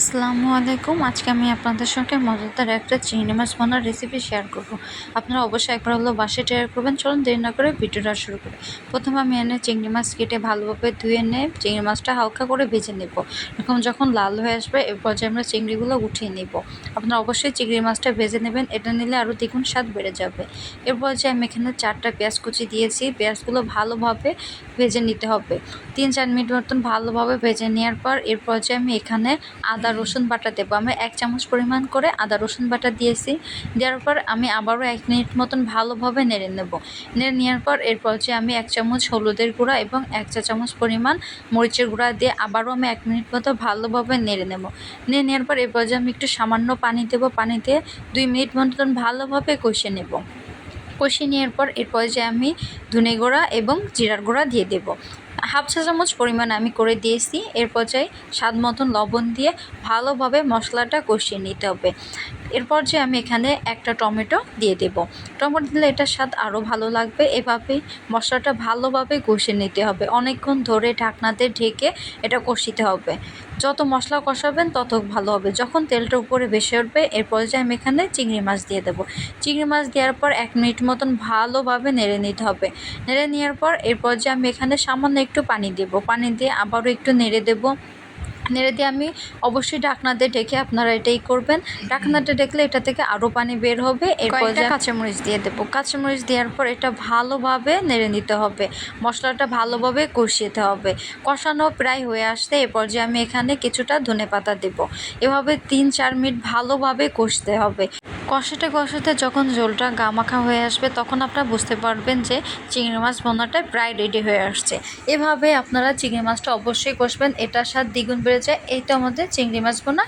আসসালামু আলাইকুম। আজকে আমি আপনাদের সঙ্গে মজাদার একটা চিংড়ি মাছ ভুনার রেসিপি শেয়ার করব। আপনারা অবশ্যই একবার হলেও বাসায় ট্রাই করবেন। চলুন দেরি না করে ভিডিওটা শুরু করি। প্রথমে আমি চিংড়ি মাছ কেটে ভালোভাবে ধুয়ে নিয়ে চিংড়ি মাছটা হালকা করে ভেজে নেব। এরকম যখন লাল হয়ে আসবে এর পর্যায়ে আমরা চিংড়িগুলো উঠিয়ে নেব। আপনারা অবশ্যই চিংড়ি মাছটা ভেজে নেবেন, এটা নিলে আরও দ্বিগুণ স্বাদ বেড়ে যাবে। এর পর্যায়ে আমি এখানে 4টা পেঁয়াজ কুচি দিয়েছি। পেঁয়াজগুলো ভালোভাবে ভেজে নিতে হবে। 3-4 মিনিট মতন ভালোভাবে ভেজে নেওয়ার পর এর পর্যায়ে আমি এখানে আদা রসুন বাটা দেবো। আমি 1 চামচ পরিমাণ করে আদা রসুন বাটা দিয়েছি। দেওয়ার পর আমি আবারও 1 মিনিট মতন ভালোভাবে নেড়ে নেব। নেড়ে নেওয়ার পর এর পর্যায়ে আমি 1 চামচ হলুদের গুঁড়া এবং 1 চা চামচ পরিমাণ মরিচের গুঁড়া দিয়ে আবারও আমি 1 মিনিট মতো ভালোভাবে নেড়ে নেব। নেড়ে নেওয়ার পর এর পর্যায়ে আমি একটু সামান্য পানি দেবো। পানি দিয়ে 2 মিনিট মতন ভালোভাবে কষিয়ে নেব। কষিয়ে নেওয়ার পর এর পর্যায়ে আমি ধনে গুঁড়া এবং জিরার গুঁড়া দিয়ে দেব। 1/2 চা চামচ পরিমাণ আমি করে দিয়েছি। এর পর্যায়ে স্বাদ মতন লবণ দিয়ে ভালোভাবে মশলাটা কষিয়ে নিতে হবে। এর পর্যায়ে আমি এখানে একটা টমেটো দিয়ে দেব। টমেটো দিলে এটার স্বাদ আরও ভালো লাগবে। এভাবেই মশলাটা ভালোভাবে কষিয়ে নিতে হবে। অনেকক্ষণ ধরে ঢাকনাতে ঢেকে এটা কষিতে হবে। যত মশলা কষাবেন তত ভালো হবে। যখন তেলটা উপরে ভেসে উঠবে এর পর্যায়ে আমি এখানে চিংড়ি মাছ দিয়ে দেবো। চিংড়ি মাছ দেওয়ার পর 1 মিনিট মতন ভালোভাবে নেড়ে নিতে হবে। নেড়ে নেওয়ার পর এর পর্যায়ে আমি এখানে সামান্য একটু পানি দেব। পানি দিয়ে আবারও একটু নেড়ে দেব। নেড়ে দিয়ে আমি অবশ্যই ঢাকনাতে ঢেকে, আপনারা এটাই করবেন। ঢাকনাতে ঢেকলে এটা থেকে আরও পানি বের হবে। এরপর কাঁচামরিচ দিয়ে দেবো। কাঁচামরিচ দেওয়ার পর এটা ভালোভাবে নেড়ে নিতে হবে। মশলাটা ভালোভাবে কষিতে হবে। কষানো প্রায় হয়ে আসতে এ পর্যায়ে আমি এখানে কিছুটা ধনেপাতা দেব। এভাবে 3-4 মিনিট ভালোভাবে কষতে হবে। কষাতে কষাতে যখন ঝোলটা গামাখা হয়ে আসবে তখন আপনারা বুঝতে পারবেন যে চিংড়ি মাছ ভুনাটা প্রায় রেডি হয়ে আসছে। এভাবে আপনারা চিংড়ি মাছটা অবশ্যই কষবেন, এটার স্বাদ দ্বিগুণ বেড়ে যায়। এই তো আমাদের চিংড়ি মাছ ভুনা।